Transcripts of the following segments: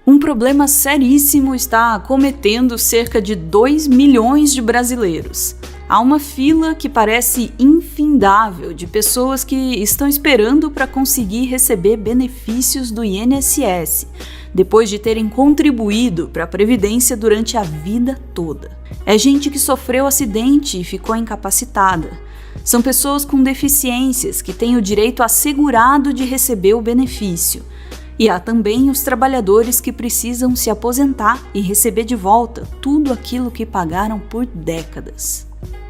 Um problema seríssimo está acometendo cerca de 2 milhões de brasileiros. Há uma fila que parece infindável de pessoas que estão esperando para conseguir receber benefícios do INSS, depois de terem contribuído para a Previdência durante a vida toda. É gente que sofreu acidente e ficou incapacitada. São pessoas com deficiências que têm o direito assegurado de receber o benefício. E há também os trabalhadores que precisam se aposentar e receber de volta tudo aquilo que pagaram por décadas.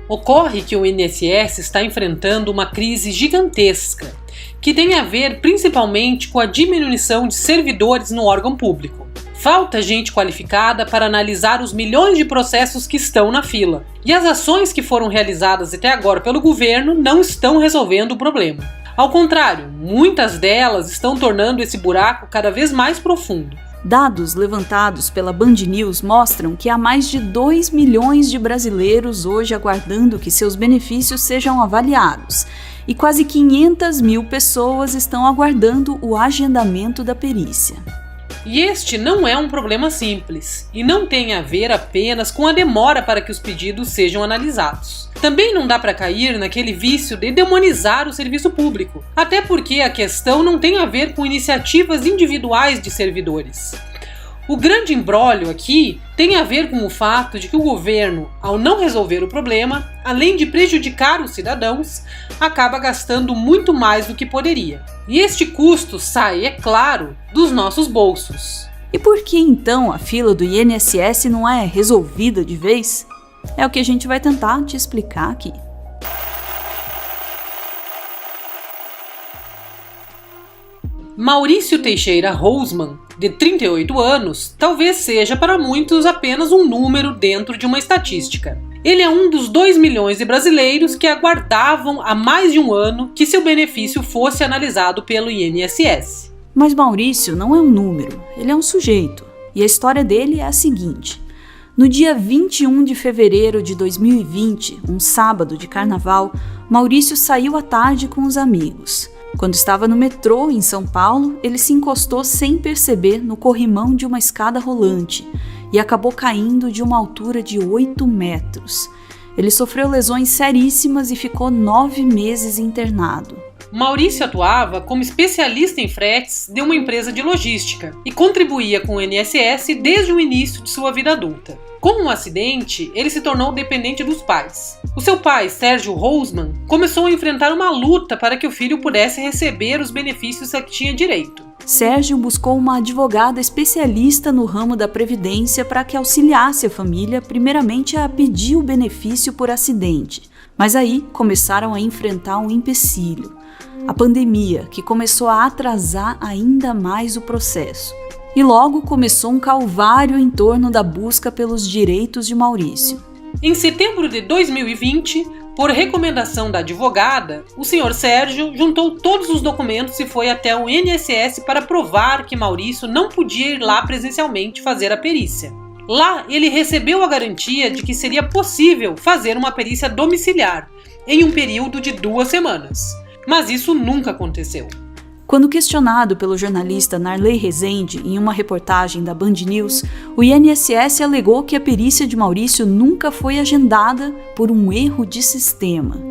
Ocorre que o INSS está enfrentando uma crise gigantesca, que tem a ver principalmente com a diminuição de servidores no órgão público. Falta gente qualificada para analisar os milhões de processos que estão na fila, e as ações que foram realizadas até agora pelo governo não estão resolvendo o problema. Ao contrário, muitas delas estão tornando esse buraco cada vez mais profundo. Dados levantados pela Band News mostram que há mais de 2 milhões de brasileiros hoje aguardando que seus benefícios sejam avaliados, e quase 500 mil pessoas estão aguardando o agendamento da perícia. E este não é um problema simples, e não tem a ver apenas com a demora para que os pedidos sejam analisados. Também não dá para cair naquele vício de demonizar o serviço público, até porque a questão não tem a ver com iniciativas individuais de servidores. O grande imbróglio aqui tem a ver com o fato de que o governo, ao não resolver o problema, além de prejudicar os cidadãos, acaba gastando muito mais do que poderia. E este custo sai, é claro, dos nossos bolsos. E por que então a fila do INSS não é resolvida de vez? É o que a gente vai tentar te explicar aqui. Maurício Teixeira Rosman, de 38 anos, talvez seja para muitos apenas um número dentro de uma estatística. Ele é um dos 2 milhões de brasileiros que aguardavam há mais de um ano que seu benefício fosse analisado pelo INSS. Mas Maurício não é um número, ele é um sujeito. E a história dele é a seguinte. No dia 21 de fevereiro de 2020, um sábado de carnaval, Maurício saiu à tarde com os amigos. Quando estava no metrô, em São Paulo, ele se encostou sem perceber no corrimão de uma escada rolante e acabou caindo de uma altura de 8 metros. Ele sofreu lesões seríssimas e ficou 9 meses internado. Maurício atuava como especialista em fretes de uma empresa de logística e contribuía com o INSS desde o início de sua vida adulta. Com um acidente, ele se tornou dependente dos pais. O seu pai, Sérgio Rosman, começou a enfrentar uma luta para que o filho pudesse receber os benefícios a que tinha direito. Sérgio buscou uma advogada especialista no ramo da Previdência para que auxiliasse a família, primeiramente a pedir o benefício por acidente. Mas aí começaram a enfrentar um empecilho. A pandemia, que começou a atrasar ainda mais o processo. E logo começou um calvário em torno da busca pelos direitos de Maurício. Em setembro de 2020, por recomendação da advogada, o Sr. Sérgio juntou todos os documentos e foi até o INSS para provar que Maurício não podia ir lá presencialmente fazer a perícia. Lá, ele recebeu a garantia de que seria possível fazer uma perícia domiciliar, em um período de 2 semanas. Mas isso nunca aconteceu. Quando questionado pelo jornalista Narley Rezende em uma reportagem da Band News, o INSS alegou que a perícia de Maurício nunca foi agendada por um erro de sistema.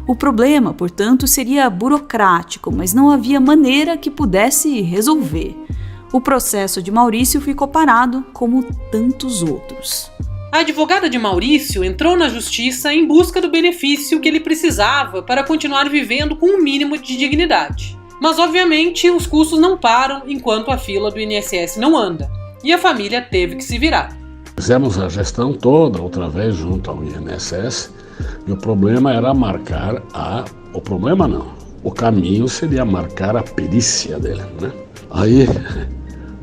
O problema, portanto, seria burocrático, mas não havia maneira que pudesse resolver. O processo de Maurício ficou parado, como tantos outros. A advogada de Maurício entrou na justiça em busca do benefício que ele precisava para continuar vivendo com um mínimo de dignidade. Mas, obviamente, os custos não param enquanto a fila do INSS não anda. E a família teve que se virar. Fizemos a gestão toda outra vez junto ao INSS e o problema era marcar O problema não. O caminho seria marcar a perícia dele, né? Aí,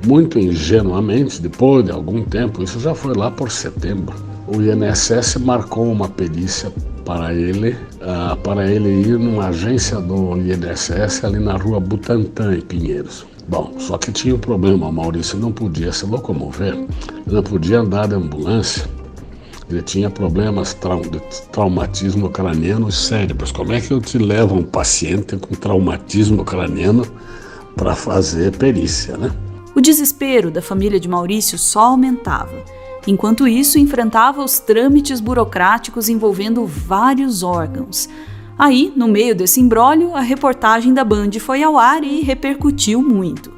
muito ingenuamente, depois de algum tempo, isso já foi lá por setembro, o INSS marcou uma perícia para ele ir numa agência do INSS ali na rua Butantã, em Pinheiros. Bom, só que tinha um problema, o Maurício não podia se locomover, não podia andar de ambulância, ele tinha problemas de traumatismo craniano sérios. Como é que eu te levo um paciente com traumatismo craniano para fazer perícia, né? O desespero da família de Maurício só aumentava. Enquanto isso, enfrentava os trâmites burocráticos envolvendo vários órgãos. Aí, no meio desse imbróglio, a reportagem da Band foi ao ar e repercutiu muito.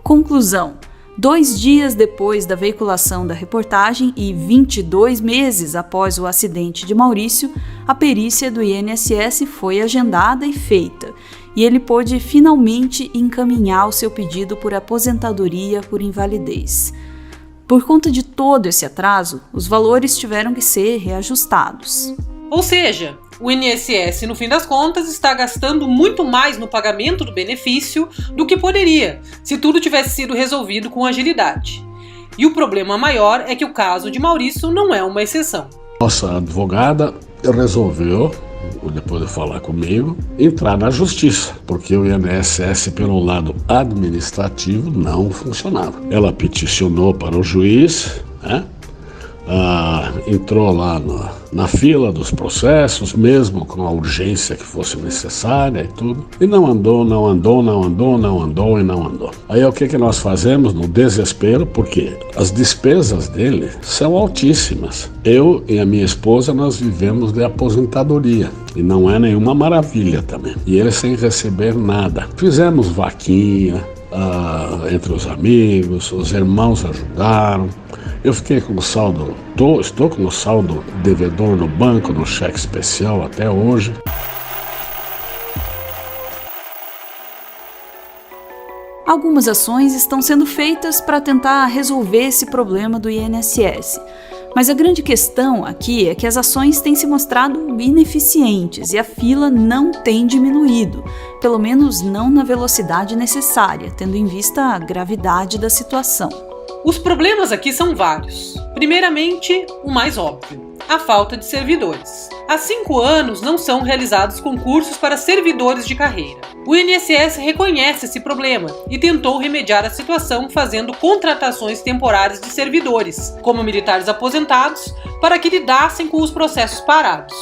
Conclusão: 2 dias depois da veiculação da reportagem e 22 meses após o acidente de Maurício, a perícia do INSS foi agendada e feita, e ele pôde finalmente encaminhar o seu pedido por aposentadoria por invalidez. Por conta de todo esse atraso, os valores tiveram que ser reajustados. Ou seja, o INSS, no fim das contas, está gastando muito mais no pagamento do benefício do que poderia, se tudo tivesse sido resolvido com agilidade. E o problema maior é que o caso de Maurício não é uma exceção. Nossa advogada resolveu, depois de falar comigo, entrar na justiça, porque o INSS, pelo lado administrativo, não funcionava. Ela peticionou para o juiz, né? Entrou lá na fila dos processos, mesmo com a urgência que fosse necessária e tudo, e não andou. Aí o que nós fazemos no desespero, porque as despesas dele são altíssimas. Eu e a minha esposa, nós vivemos de aposentadoria, e não é nenhuma maravilha também, e ele sem receber nada. Fizemos vaquinha entre os amigos, os irmãos ajudaram. Eu fiquei com o saldo, estou com o saldo devedor no banco, no cheque especial até hoje. Algumas ações estão sendo feitas para tentar resolver esse problema do INSS. Mas a grande questão aqui é que as ações têm se mostrado ineficientes e a fila não tem diminuído, pelo menos não na velocidade necessária, tendo em vista a gravidade da situação. Os problemas aqui são vários. Primeiramente, o mais óbvio: a falta de servidores. Há 5 anos não são realizados concursos para servidores de carreira. O INSS reconhece esse problema e tentou remediar a situação fazendo contratações temporárias de servidores, como militares aposentados, para que lidassem com os processos parados.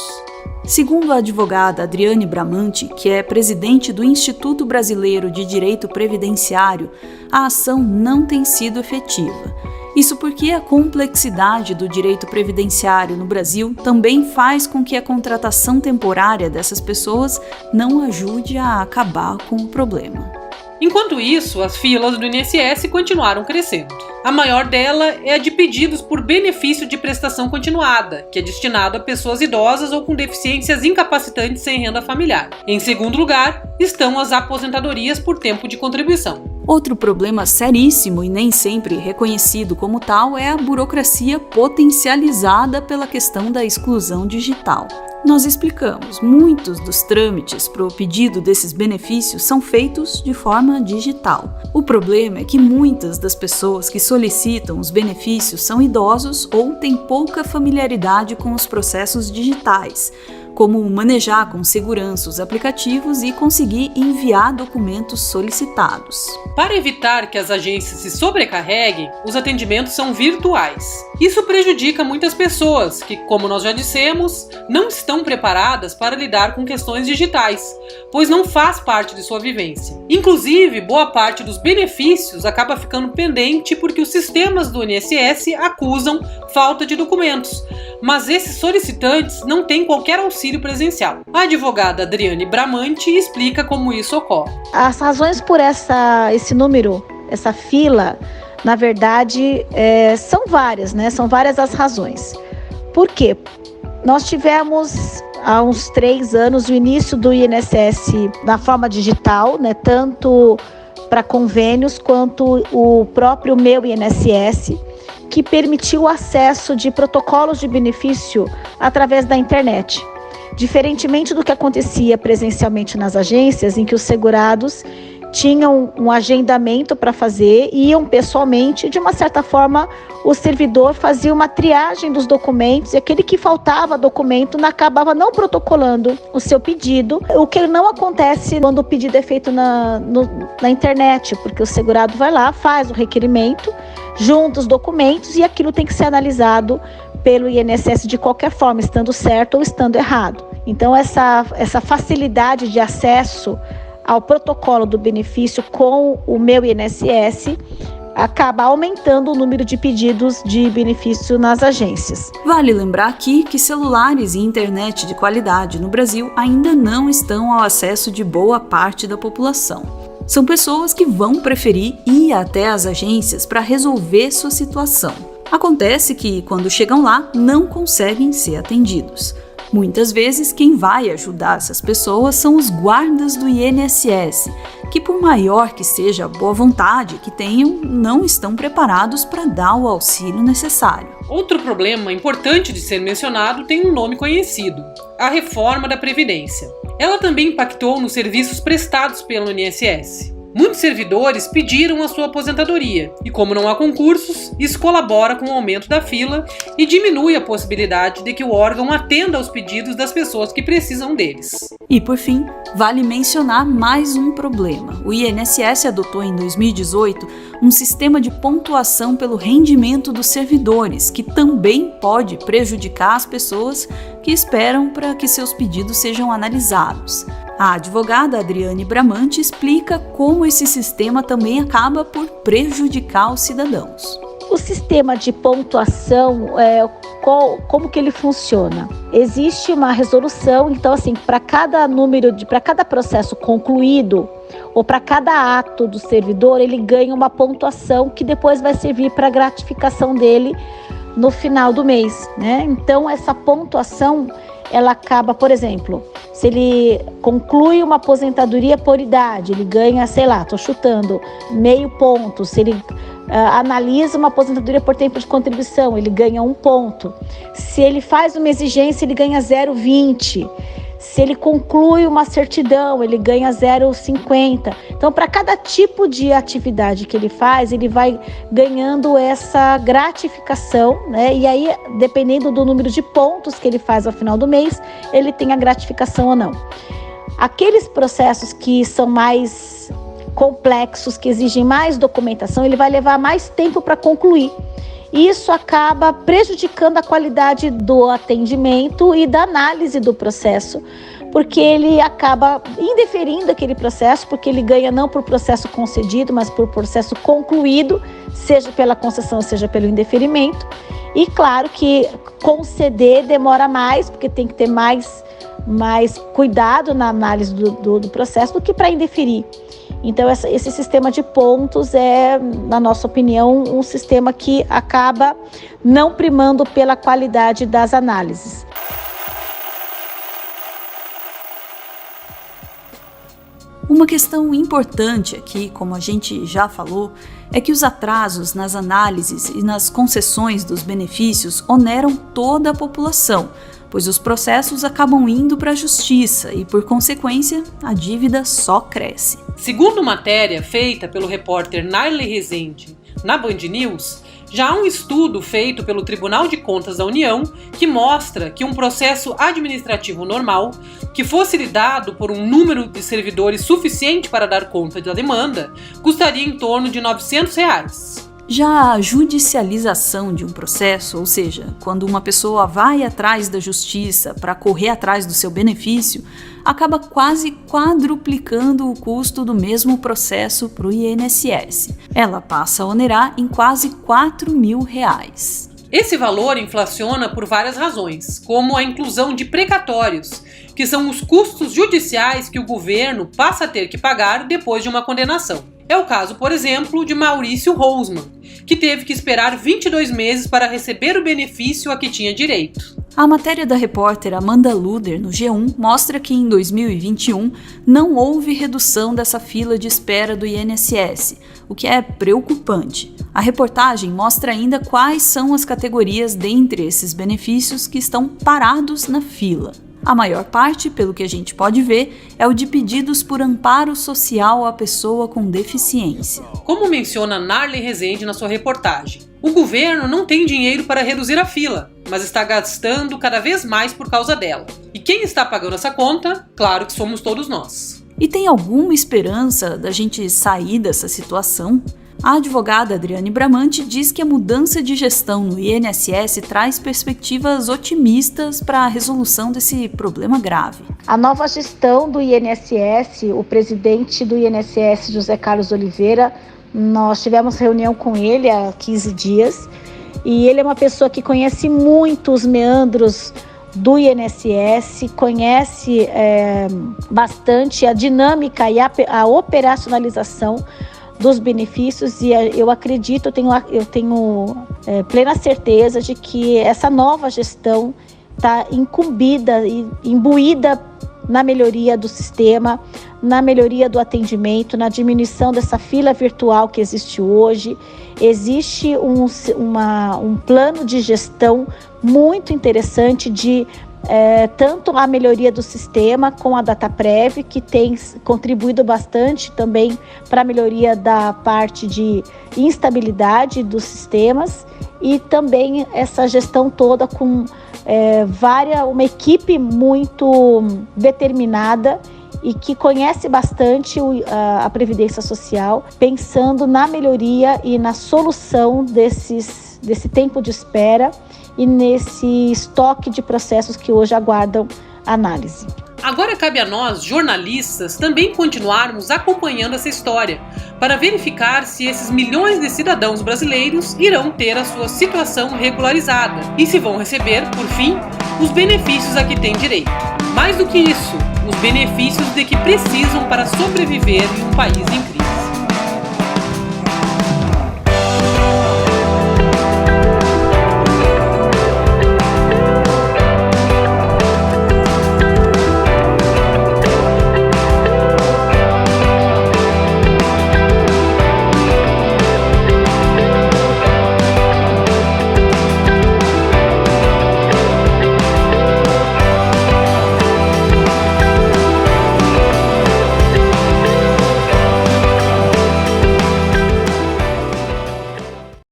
Segundo a advogada Adriane Bramante, que é presidente do Instituto Brasileiro de Direito Previdenciário, a ação não tem sido efetiva. Isso porque a complexidade do direito previdenciário no Brasil também faz com que a contratação temporária dessas pessoas não ajude a acabar com o problema. Enquanto isso, as filas do INSS continuaram crescendo. A maior dela é a de pedidos por benefício de prestação continuada, que é destinado a pessoas idosas ou com deficiências incapacitantes sem renda familiar. Em segundo lugar, estão as aposentadorias por tempo de contribuição. Outro problema seríssimo e nem sempre reconhecido como tal é a burocracia potencializada pela questão da exclusão digital. Nós explicamos, muitos dos trâmites para o pedido desses benefícios são feitos de forma digital. O problema é que muitas das pessoas que solicitam os benefícios são idosos ou têm pouca familiaridade com os processos digitais, como manejar com segurança os aplicativos e conseguir enviar documentos solicitados. Para evitar que as agências se sobrecarreguem, os atendimentos são virtuais. Isso prejudica muitas pessoas que, como nós já dissemos, não estão preparadas para lidar com questões digitais, pois não faz parte de sua vivência. Inclusive, boa parte dos benefícios acaba ficando pendente porque os sistemas do INSS acusam falta de documentos, mas esses solicitantes não têm qualquer auxílio presencial. A advogada Adriane Bramante explica como isso ocorre. As razões por esse número, essa fila, na verdade, são várias, né? São várias as razões. Por quê? Nós tivemos há uns 3 anos o início do INSS na forma digital, né? Tanto para convênios quanto o próprio Meu INSS, que permitiu o acesso de protocolos de benefício através da internet. Diferentemente do que acontecia presencialmente nas agências, em que os segurados tinham um agendamento para fazer, iam pessoalmente, de uma certa forma o servidor fazia uma triagem dos documentos e aquele que faltava documento acabava não protocolando o seu pedido, o que não acontece quando o pedido é feito na internet, porque o segurado vai lá, faz o requerimento, junta os documentos e aquilo tem que ser analisado pelo INSS de qualquer forma, estando certo ou estando errado. Então essa facilidade de acesso ao protocolo do benefício com o Meu INSS acaba aumentando o número de pedidos de benefício nas agências. Vale lembrar aqui que celulares e internet de qualidade no Brasil ainda não estão ao acesso de boa parte da população. São pessoas que vão preferir ir até as agências para resolver sua situação. Acontece que, quando chegam lá, não conseguem ser atendidos. Muitas vezes, quem vai ajudar essas pessoas são os guardas do INSS, que, por maior que seja a boa vontade que tenham, não estão preparados para dar o auxílio necessário. Outro problema importante de ser mencionado tem um nome conhecido: a reforma da Previdência. Ela também impactou nos serviços prestados pelo INSS. Muitos servidores pediram a sua aposentadoria e, como não há concursos, isso colabora com o aumento da fila e diminui a possibilidade de que o órgão atenda aos pedidos das pessoas que precisam deles. E, por fim, vale mencionar mais um problema. O INSS adotou em 2018 um sistema de pontuação pelo rendimento dos servidores, que também pode prejudicar as pessoas que esperam para que seus pedidos sejam analisados. A advogada Adriane Bramante explica como esse sistema também acaba por prejudicar os cidadãos. O sistema de pontuação, como que ele funciona? Existe uma resolução, então assim, para cada processo concluído ou para cada ato do servidor, ele ganha uma pontuação que depois vai servir para a gratificação dele no final do mês, né? Então essa pontuação, ela acaba, por exemplo, se ele conclui uma aposentadoria por idade, ele ganha, estou chutando, meio ponto. Se ele analisa uma aposentadoria por tempo de contribuição, ele ganha 1 ponto. Se ele faz uma exigência, ele ganha 0,20. Se ele conclui uma certidão, ele ganha 0,50. Então, para cada tipo de atividade que ele faz, ele vai ganhando essa gratificação, né? E aí, dependendo do número de pontos que ele faz ao final do mês, ele tem a gratificação ou não. Aqueles processos que são mais complexos, que exigem mais documentação, ele vai levar mais tempo para concluir. Isso acaba prejudicando a qualidade do atendimento e da análise do processo, porque ele acaba indeferindo aquele processo, porque ele ganha não por processo concedido, mas por processo concluído, seja pela concessão, seja pelo indeferimento. E claro que conceder demora mais, porque tem que ter mais cuidado na análise do processo do que para indeferir. Então, esse sistema de pontos é, na nossa opinião, um sistema que acaba não primando pela qualidade das análises. Uma questão importante aqui, como a gente já falou, é que os atrasos nas análises e nas concessões dos benefícios oneram toda a população, pois os processos acabam indo para a justiça e, por consequência, a dívida só cresce. Segundo matéria feita pelo repórter Narley Rezende na Band News, já há um estudo feito pelo Tribunal de Contas da União que mostra que um processo administrativo normal, que fosse lidado por um número de servidores suficiente para dar conta da demanda, custaria em torno de R$ 900. Já a judicialização de um processo, ou seja, quando uma pessoa vai atrás da justiça para correr atrás do seu benefício, acaba quase quadruplicando o custo do mesmo processo para o INSS. Ela passa a onerar em quase R$ 4.000. Esse valor inflaciona por várias razões, como a inclusão de precatórios, que são os custos judiciais que o governo passa a ter que pagar depois de uma condenação. É o caso, por exemplo, de Maurício Rousman, que teve que esperar 22 meses para receber o benefício a que tinha direito. A matéria da repórter Amanda Luder no G1 mostra que em 2021 não houve redução dessa fila de espera do INSS, o que é preocupante. A reportagem mostra ainda quais são as categorias dentre esses benefícios que estão parados na fila. A maior parte, pelo que a gente pode ver, é o de pedidos por amparo social à pessoa com deficiência. Como menciona Narley Rezende na sua reportagem, o governo não tem dinheiro para reduzir a fila, mas está gastando cada vez mais por causa dela. E quem está pagando essa conta? Claro que somos todos nós. E tem alguma esperança da gente sair dessa situação? A advogada Adriane Bramante diz que a mudança de gestão no INSS traz perspectivas otimistas para a resolução desse problema grave. A nova gestão do INSS, o presidente do INSS, José Carlos Oliveira, Nós tivemos reunião com ele há 15 dias e ele é uma pessoa que conhece muito os meandros do INSS, conhece bastante a dinâmica e a operacionalização dos benefícios, e eu acredito, eu tenho plena certeza de que essa nova gestão está incumbida e imbuída na melhoria do sistema, na melhoria do atendimento, na diminuição dessa fila virtual que existe hoje. Existe um plano de gestão muito interessante de tanto a melhoria do sistema com a DataPrev, que tem contribuído bastante também para a melhoria da parte de instabilidade dos sistemas, e também essa gestão toda com uma equipe muito determinada e que conhece bastante a Previdência Social, pensando na melhoria e na solução desse tempo de espera e nesse estoque de processos que hoje aguardam análise. Agora cabe a nós, jornalistas, também continuarmos acompanhando essa história, para verificar se esses milhões de cidadãos brasileiros irão ter a sua situação regularizada e se vão receber, por fim, os benefícios a que têm direito. Mais do que isso, os benefícios de que precisam para sobreviver em um país em crise.